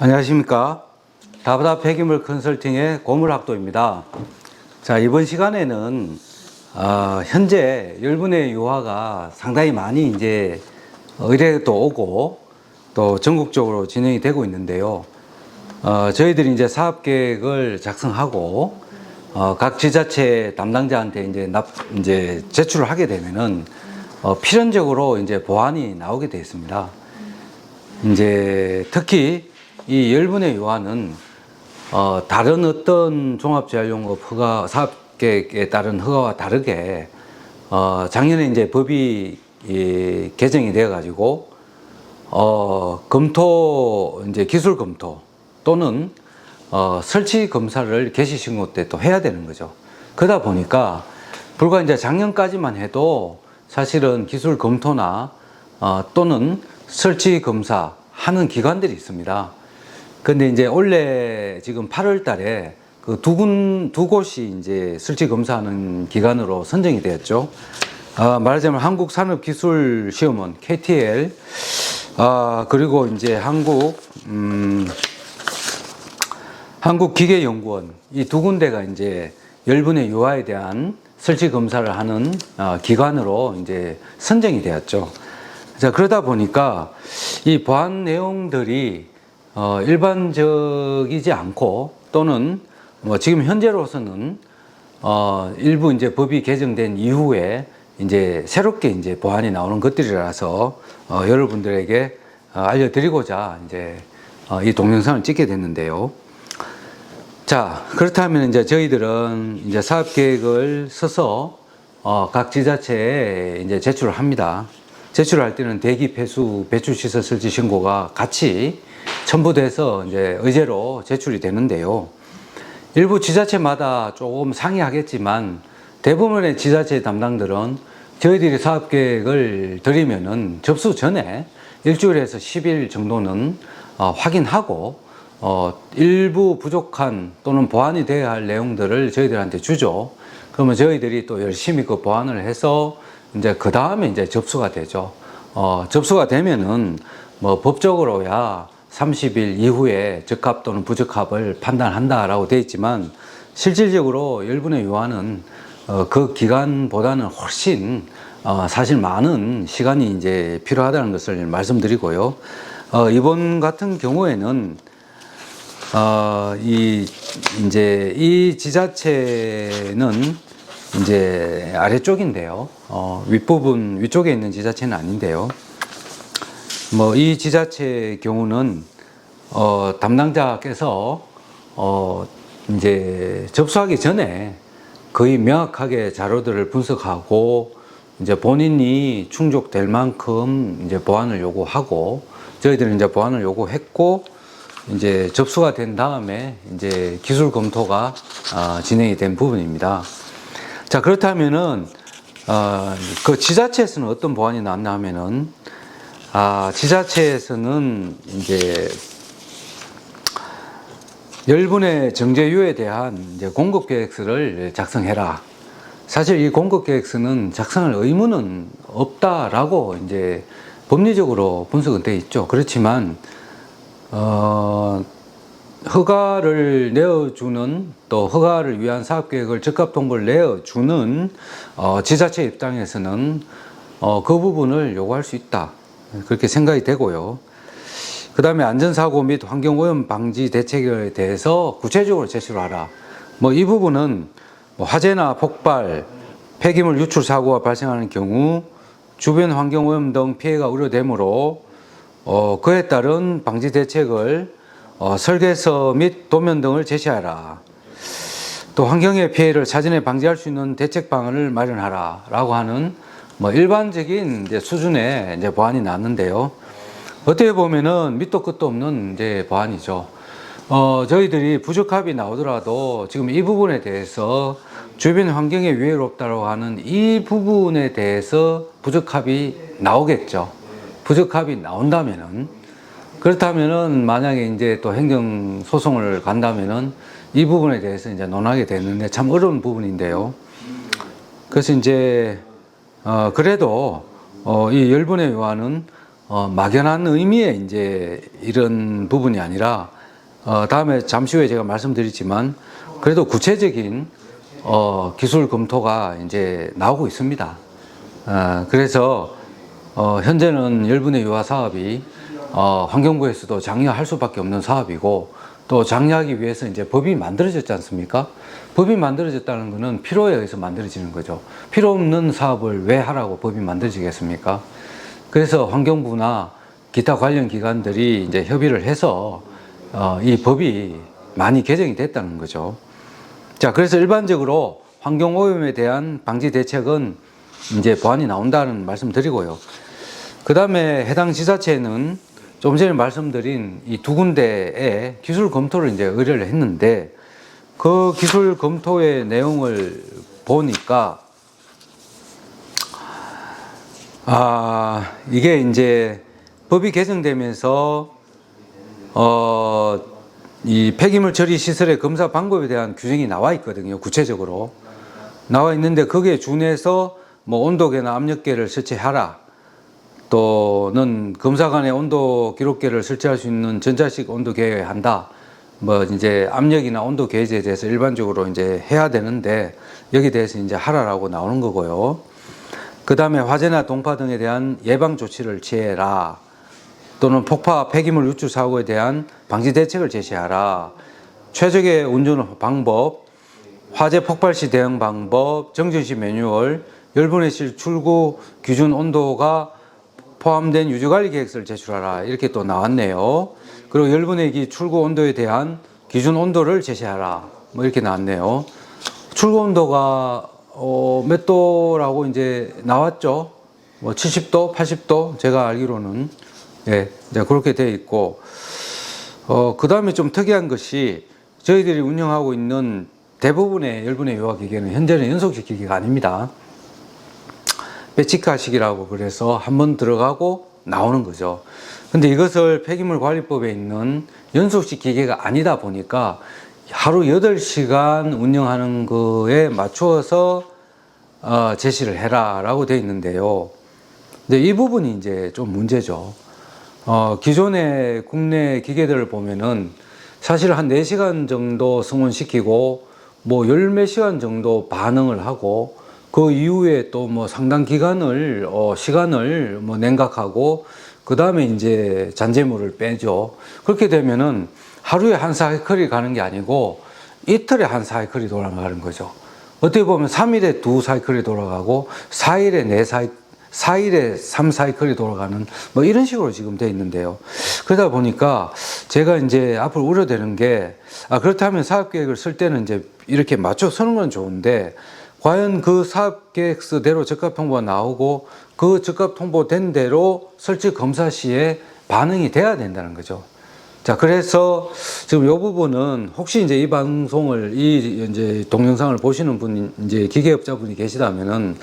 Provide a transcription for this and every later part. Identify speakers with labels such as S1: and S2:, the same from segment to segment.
S1: 안녕하십니까. 다부다 폐기물 컨설팅의 고물학도입니다. 자, 이번 시간에는 현재 열분의 유화가 상당히 많이 이제 의뢰도 오고 또 전국적으로 진행이 되고 있는데요. 저희들이 이제 사업 계획을 작성하고 각 지자체 담당자한테 이제 제출을 하게 되면은 필연적으로 이제 보완이 나오게 되어 있습니다. 이제 특히 이 열분의 유화는 다른 어떤 종합재활용업 허가 사업계획에 따른 허가와 다르게 작년에 이제 법이 개정이 되어 가지고 검토 이제 기술 검토 또는 설치 검사를 개시 신고 때 또 해야 되는 거죠. 그러다 보니까 불과 이제 작년까지만 해도 사실은 기술 검토나 또는 설치 검사 하는 기관들이 있습니다. 근데 이제 올해 지금 8월 달에 그 두 곳이 이제 설치 검사하는 기관으로 선정이 되었죠. 말하자면 한국산업기술시험원 KTL, 그리고 이제 한국기계연구원, 이 두 군데가 이제 열분의 유화에 대한 설치 검사를 하는 기관으로 이제 선정이 되었죠. 자, 그러다 보니까 이 보안 내용들이 일반적이지 않고 또는 지금 현재로서는 일부 이제 법이 개정된 이후에 이제 새롭게 이제 보안이 나오는 것들이라서 여러분들에게 알려드리고자 이제 이 동영상을 찍게 됐는데요. 자, 그렇다면 이제 저희들은 이제 사업 계획을 써서 각 지자체에 이제 제출을 합니다. 제출할 때는 대기 폐수 배출 시설 설치 신고가 같이 첨부돼서 이제 의제로 제출이 되는데요. 일부 지자체마다 조금 상이하겠지만 대부분의 지자체 담당들은 저희들이 사업 계획을 드리면은 접수 전에 일주일에서 10일 정도는 확인하고 일부 부족한 또는 보완이 되어야 할 내용들을 저희들한테 주죠. 그러면 저희들이 또 열심히 그 보완을 해서 이제 그 다음에 이제 접수가 되죠. 접수가 되면은 뭐 법적으로야 30일 이후에 적합 또는 부적합을 판단한다라고 되어 있지만 실질적으로 열분의 유화는 그 기간보다는 훨씬 사실 많은 시간이 이제 필요하다는 것을 말씀드리고요. 이번 같은 경우에는 이 지자체는 이제 아래쪽인데요. 위쪽에 있는 지자체는 아닌데요. 이 지자체의 경우는 담당자께서 이제 접수하기 전에 거의 명확하게 자료들을 분석하고 이제 본인이 충족될 만큼 이제 보완을 요구하고 저희들은 이제 보완을 요구했고 이제 접수가 된 다음에 이제 기술 검토가 진행이 된 부분입니다. 자, 그렇다면은 그 지자체에서는 어떤 보완이 나왔나 하면은 지자체에서는 이제 열분의 정제유에 대한 이제 공급계획서를 작성해라. 사실 이 공급계획서는 작성할 의무는 없다라고 이제 법리적으로 분석은 되어 있죠. 그렇지만 허가를 내어주는 또 허가를 위한 사업계획을 적합 통보를 내어주는 지자체 입장에서는 그 부분을 요구할 수 있다. 그렇게 생각이 되고요. 그 다음에 안전사고 및 환경오염 방지 대책에 대해서 구체적으로 제시를 하라. 이 부분은 화재나 폭발, 폐기물 유출 사고가 발생하는 경우 주변 환경오염 등 피해가 우려되므로 그에 따른 방지 대책을 설계서 및 도면 등을 제시하라. 또 환경의 피해를 사전에 방지할 수 있는 대책 방안을 마련하라 라고 하는 일반적인 이제 수준의 이제 보완이 나왔는데요. 어떻게 보면은 밑도 끝도 없는 이제 보완이죠. 저희들이 부적합이 나오더라도 지금 이 부분에 대해서 주변 환경에 위해가 없다고 하는 이 부분에 대해서 부적합이 나오겠죠. 부적합이 나온다면은, 그렇다면은 만약에 이제 또 행정 소송을 간다면은 이 부분에 대해서 이제 논하게 되는데 참 어려운 부분인데요. 그래서 이제 그래도 이 열분의 유화는 막연한 의미의 이제 이런 부분이 아니라 다음에 잠시 후에 제가 말씀드리지만 그래도 구체적인 기술 검토가 이제 나오고 있습니다. 그래서 현재는 열분의 유화 사업이 환경부에서도 장려할 수밖에 없는 사업이고 또 장려하기 위해서 이제 법이 만들어졌지 않습니까? 법이 만들어졌다는 것은 필요에 의해서 만들어지는 거죠. 필요 없는 사업을 왜 하라고 법이 만들어지겠습니까? 그래서 환경부나 기타 관련 기관들이 이제 협의를 해서 이 법이 많이 개정이 됐다는 거죠. 자, 그래서 일반적으로 환경오염에 대한 방지 대책은 이제 보완이 나온다는 말씀 드리고요. 그 다음에 해당 지자체는 좀 전에 말씀드린 이 두 군데에 기술 검토를 이제 의뢰를 했는데 그 기술 검토의 내용을 보니까 이게 이제 법이 개정되면서 이 폐기물 처리 시설의 검사 방법에 대한 규정이 나와 있거든요. 구체적으로 나와 있는데 거기에 준해서 뭐 온도계나 압력계를 설치하라, 또는 검사관에 온도 기록계를 설치할 수 있는 전자식 온도계에 한다. 뭐 이제 압력이나 온도 계제에 대해서 일반적으로 이제 해야 되는데 여기에 대해서 이제 하라라고 나오는 거고요. 그 다음에 화재나 동파 등에 대한 예방 조치를 취해라. 또는 폭파 폐기물 유출 사고에 대한 방지 대책을 제시하라. 최적의 운전 방법, 화재 폭발 시 대응 방법, 정전 시 매뉴얼, 열분해 실 출구 기준 온도가 포함된 유지관리 계획서를 제출하라. 이렇게 또 나왔네요. 그리고 열분해기 출구 온도에 대한 기준 온도를 제시하라. 뭐 이렇게 나왔네요. 출구 온도가 몇 도라고 이제 나왔죠. 뭐 70도, 80도 제가 알기로는 예, 이제 그렇게 되어 있고 그 다음에 좀 특이한 것이 저희들이 운영하고 있는 대부분의 열분해 유화 기계는 현재는 연속식 기계가 아닙니다. 배치카식이라고 그래서 한번 들어가고 나오는 거죠. 근데 이것을 폐기물 관리법에 있는 연속식 기계가 아니다 보니까 하루 8시간 운영하는 거에 맞추어서 제시를 해라 라고 되어 있는데요. 근데 이 부분이 이제 좀 문제죠. 기존의 국내 기계들을 보면은 사실 한 4시간 정도 승원시키고 뭐 10몇 시간 정도 반응을 하고 그 이후에 또 뭐 상당 기간을 시간을 뭐 냉각하고 그 다음에 이제 잔재물을 빼죠. 그렇게 되면은 하루에 한 사이클이 가는 게 아니고 이틀에 한 사이클이 돌아가는 거죠. 어떻게 보면 3일에 2사이클이 돌아가고 4일에 3사이클이 돌아가는 뭐 이런 식으로 지금 돼 있는데요. 그러다 보니까 제가 이제 앞으로 우려되는 게 그렇다면 사업계획을 쓸 때는 이제 이렇게 맞춰 서는 건 좋은데 과연 그 사업계획서대로 적합 통보가 나오고 그 적합 통보된 대로 설치 검사 시에 반응이 돼야 된다는 거죠. 자, 그래서 지금 이 부분은 혹시 이제 이 방송을, 이 이제 동영상을 보시는 분, 이제 기계업자분이 계시다면은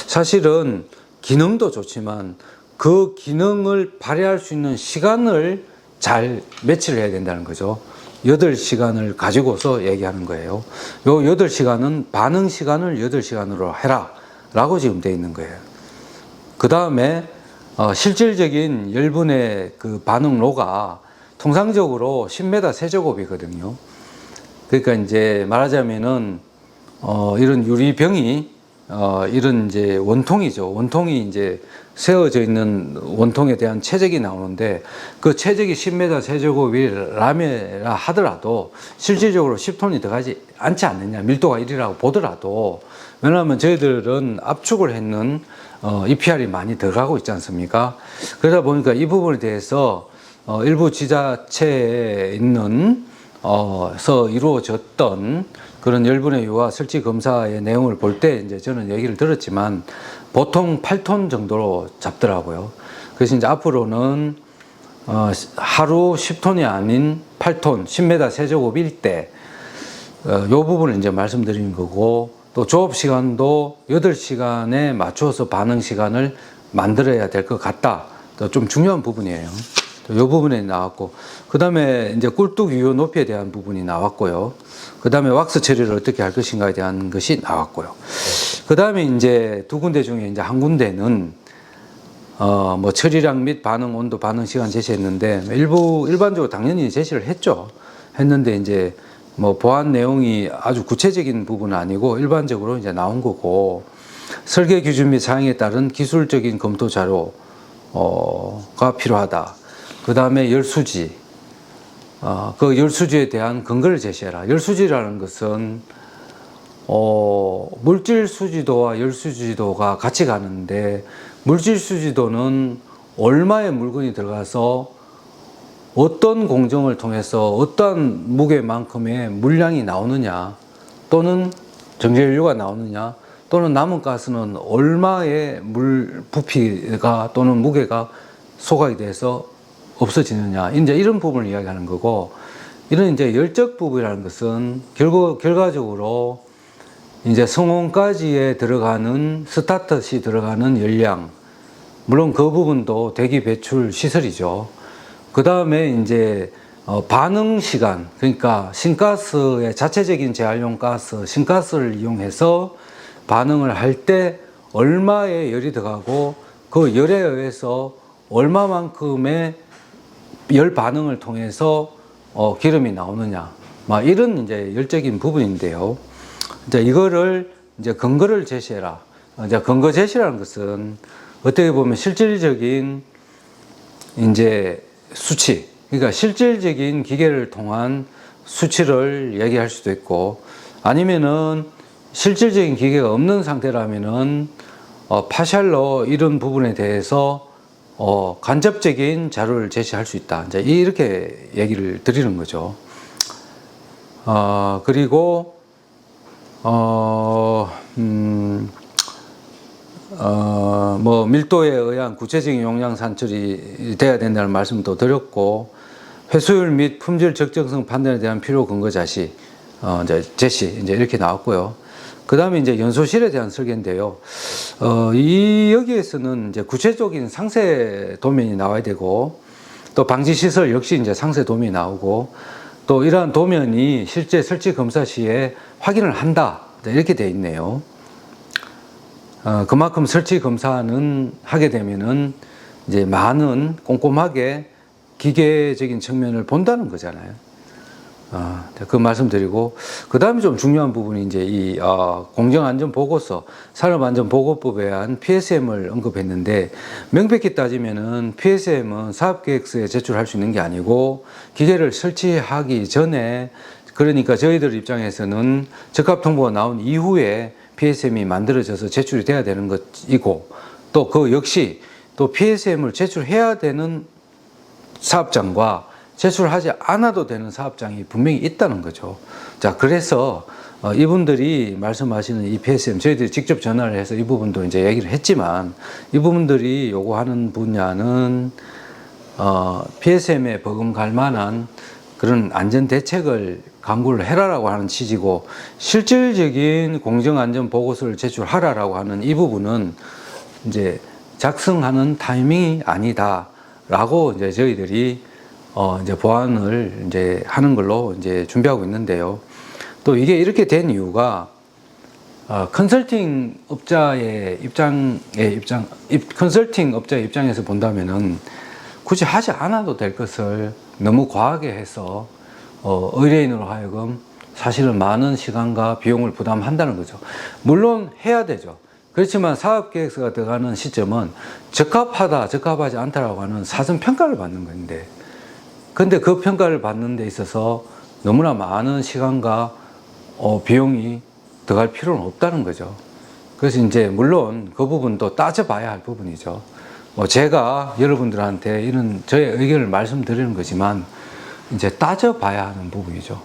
S1: 사실은 기능도 좋지만 그 기능을 발휘할 수 있는 시간을 잘 매치를 해야 된다는 거죠. 8시간을 가지고서 얘기하는 거예요. 요 8시간은 반응 시간을 8시간으로 해라 라고 지금 되어 있는 거예요. 그 다음에 실질적인 열분의 그 반응로가 통상적으로 10m 세제곱이거든요. 그러니까 이제 말하자면은 이런 유리병이 이런 이제 원통이죠. 원통이 이제 세워져 있는 원통에 대한 최적이 나오는데 그 최적이 10m 세제곱이라면 하더라도 실질적으로 10톤이 들어가지 않지 않느냐, 밀도가 1이라고 보더라도, 왜냐하면 저희들은 압축을 했는 EPR이 많이 들어가고 있지 않습니까? 그러다 보니까 이 부분에 대해서 일부 지자체에 있는 서 이루어졌던 그런 열분해 유화 설치 검사의 내용을 볼 때 이제 저는 얘기를 들었지만 보통 8톤 정도로 잡더라고요. 그래서 이제 앞으로는 하루 10톤이 아닌 8톤, 10m 세제곱일 때 요 부분을 이제 말씀드리는 거고, 또 조업 시간도 8시간에 맞춰서 반응 시간을 만들어야 될 것 같다. 또 좀 중요한 부분이에요. 이 부분에 나왔고, 그 다음에 이제 꿀뚝 유효 높이에 대한 부분이 나왔고요. 그 다음에 왁스 처리를 어떻게 할 것인가에 대한 것이 나왔고요. 그 다음에 이제 두 군데 중에 이제 한 군데는 뭐 처리량 및 반응 온도, 반응 시간 제시했는데 일반적으로 당연히 제시를 했는데 이제 뭐 보안 내용이 아주 구체적인 부분은 아니고 일반적으로 이제 나온 거고, 설계 기준 및 사항에 따른 기술적인 검토 자료가 필요하다. 그 다음에 열수지, 그 열수지에 대한 근거를 제시해라. 열수지라는 것은 물질 수지도와 열수지도가 같이 가는데, 물질 수지도는 얼마의 물건이 들어가서 어떤 공정을 통해서 어떠한 무게만큼의 물량이 나오느냐, 또는 정제연료가 나오느냐, 또는 남은 가스는 얼마의 부피가 또는 무게가 소각이 돼서 없어지느냐, 이제 이런 부분을 이야기하는 거고, 이런 이제 열적 부분이라는 것은 결과적으로 이제 성온까지에 들어가는 스타트시 들어가는 열량, 물론 그 부분도 대기 배출 시설이죠. 그 다음에 이제 반응 시간, 그러니까 신가스의 자체적인 재활용 가스, 신가스를 이용해서 반응을 할 때 얼마의 열이 들어가고 그 열에 의해서 얼마만큼의 열 반응을 통해서 기름이 나오느냐, 막 이런 이제 열적인 부분인데요. 이제 이거를 이제 근거를 제시해라. 이제 근거 제시라는 것은 어떻게 보면 실질적인 이제 수치, 그러니까 실질적인 기계를 통한 수치를 얘기할 수도 있고, 아니면은 실질적인 기계가 없는 상태라면은 파샬로 이런 부분에 대해서 간접적인 자료를 제시할 수 있다. 이제 이렇게 얘기를 드리는 거죠. 그리고 뭐 밀도에 의한 구체적인 용량 산출이 돼야 된다는 말씀도 드렸고, 회수율 및 품질 적정성 판단에 대한 필요 근거 제시 이제 이렇게 나왔고요. 그 다음에 이제 연소실에 대한 설계인데요. 여기에서는 이제 구체적인 상세 도면이 나와야 되고, 또 방지 시설 역시 이제 상세 도면이 나오고, 또 이러한 도면이 실제 설치 검사 시에 확인을 한다, 이렇게 되어 있네요. 그만큼 설치 검사는 하게 되면은 이제 많은 꼼꼼하게 기계적인 측면을 본다는 거잖아요. 그 말씀드리고, 그 다음에 좀 중요한 부분이 이제 이 공정안전보고서, 산업안전보고법에 의한 PSM을 언급했는데, 명백히 따지면은 PSM은 사업계획서에 제출할 수 있는 게 아니고 기계를 설치하기 전에, 그러니까 저희들 입장에서는 적합통보가 나온 이후에 PSM이 만들어져서 제출이 돼야 되는 것이고, 또 그 역시 또 PSM을 제출해야 되는 사업장과 제출하지 않아도 되는 사업장이 분명히 있다는 거죠. 자, 그래서 이분들이 말씀하시는 이 PSM, 저희들이 직접 전화를 해서 이 부분도 이제 얘기를 했지만, 이 부분들이 요구하는 분야는 PSM에 버금갈 만한 그런 안전 대책을 강구를 해라라고 하는 취지고, 실질적인 공정안전 보고서를 제출하라라고 하는 이 부분은 이제 작성하는 타이밍이 아니다라고 이제 저희들이 이제 보완을 이제 하는 걸로 이제 준비하고 있는데요. 또 이게 이렇게 된 이유가 컨설팅 업자의 컨설팅 업자의 입장에서 본다면은 굳이 하지 않아도 될 것을 너무 과하게 해서 의뢰인으로 하여금 사실은 많은 시간과 비용을 부담한다는 거죠. 물론 해야 되죠. 그렇지만 사업계획서가 들어가는 시점은 적합하다, 적합하지 않다라고 하는 사전 평가를 받는 건데, 근데 그 평가를 받는 데 있어서 너무나 많은 시간과 비용이 들어갈 필요는 없다는 거죠. 그래서 이제 물론 그 부분도 따져봐야 할 부분이죠. 제가 여러분들한테 이런 저의 의견을 말씀드리는 거지만 이제 따져봐야 하는 부분이죠.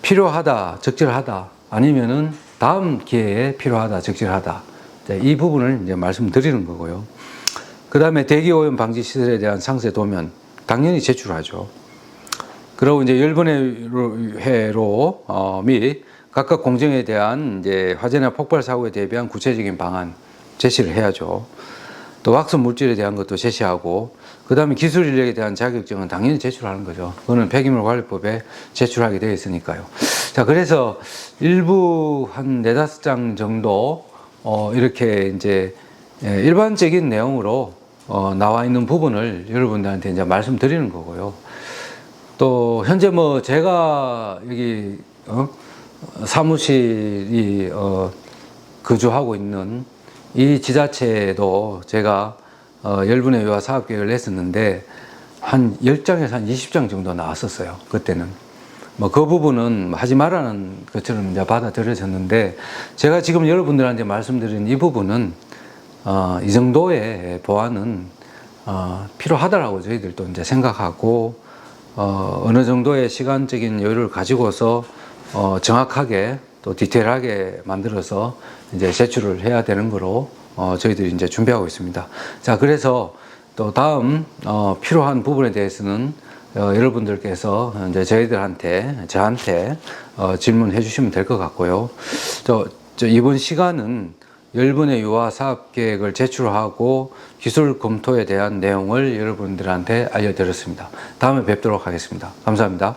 S1: 필요하다, 적절하다, 아니면은 다음 기회에 필요하다, 적절하다. 이 부분을 이제 말씀드리는 거고요. 그 다음에 대기오염 방지 시설에 대한 상세 도면 당연히 제출하죠. 그리고 이제 열번회로 및 각각 공정에 대한 이제 화재나 폭발 사고에 대비한 구체적인 방안 제시를 해야죠. 또 왁스 물질에 대한 것도 제시하고, 그 다음에 기술 인력에 대한 자격증은 당연히 제출하는 거죠. 그거는 폐기물 관리법에 제출하게 되어 있으니까요. 자, 그래서 일부 한 4-5장 정도 이렇게 이제 일반적인 내용으로 나와 있는 부분을 여러분들한테 이제 말씀드리는 거고요. 또 현재 뭐 제가 여기 사무실이 거주하고 있는 이 지자체도 제가 열분의 유아 사업 계획을 냈었는데 한 10장에서 한 20장 정도 나왔었어요. 그때는. 뭐 그 부분은 하지 말라는 것처럼 이제 받아들여졌는데 제가 지금 여러분들한테 말씀드린 이 부분은 이 정도의 보완은 필요하다라고 저희들도 이제 생각하고 어느 정도의 시간적인 여유를 가지고서 정확하게 또 디테일하게 만들어서 이제 제출을 해야 되는 거로 저희들이 이제 준비하고 있습니다. 자, 그래서 또 다음 필요한 부분에 대해서는 여러분들께서 이제 저한테 질문해 주시면 될 것 같고요. 이번 시간은 열분의 유아 사업 계획을 제출하고 기술 검토에 대한 내용을 여러분들한테 알려드렸습니다. 다음에 뵙도록 하겠습니다. 감사합니다.